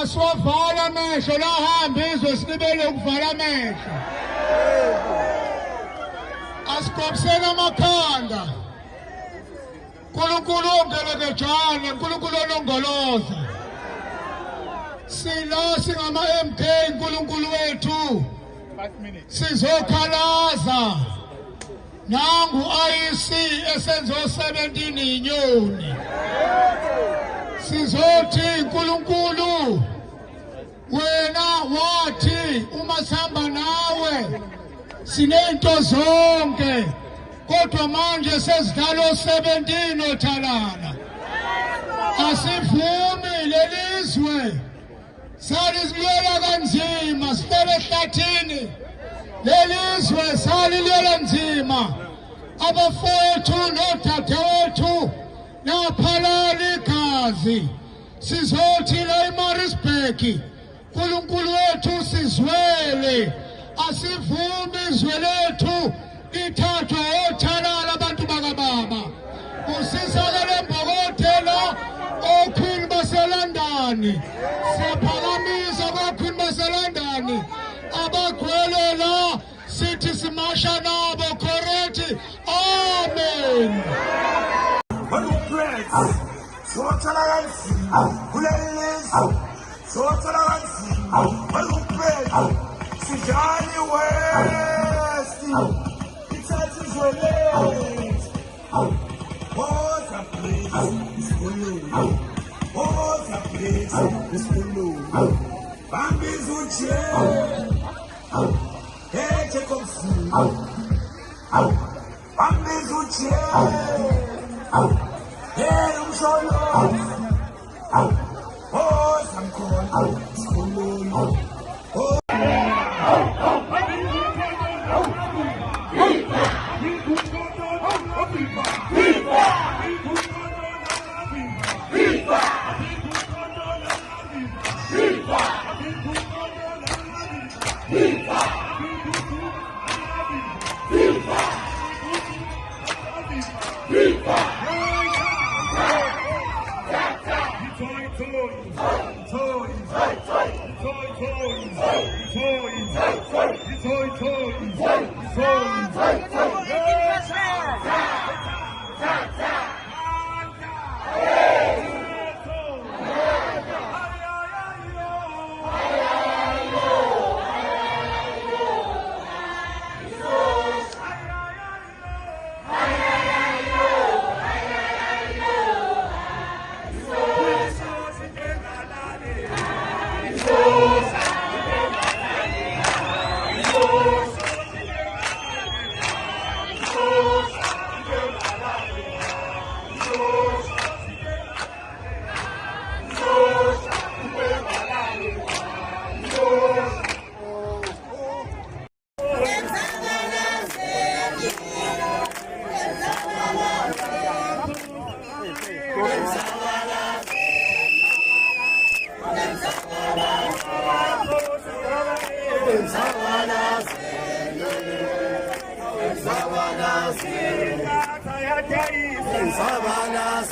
Asiwavala amehlo lahamba izwe silibele ukuvala amehlo. Asigobiseni amakhanda. Nkulunkulu ongelekejana, Nkulunkulu onongoloza. Sila singama-MK Nkulunkulu wethu. Sizokhalaza. Nangu IEC esenzo 17 inyoni. Sizothi Nkulunkulu wena wathi uma sihamba nawe sinento zonke kodwa manje sezidlala 17 othalala. Asivumi lelizwe salizilwela kanzima sihlele ehlathini. Lelizwe salilwela nzima. Abafowethu nodadewethu naphalala igazi. Sizothi la eMaritzburg Nkulunkulu wethu sizwele. Asivumi izwe lethu lithathwe othalala abantu bakababa. Usisakele Mbokotela okhwini baseLondon. Siyaphakamisa abakhwini baseLondon abagwelela sithi simasha nabo correct. Amen. Sijani West, it's what a place is for you. What a place is for you. Bambi's uche, hey, check on food. Bambi's uche, hey, I'm so low. Oh, I'm cold, it's for you. Savanas,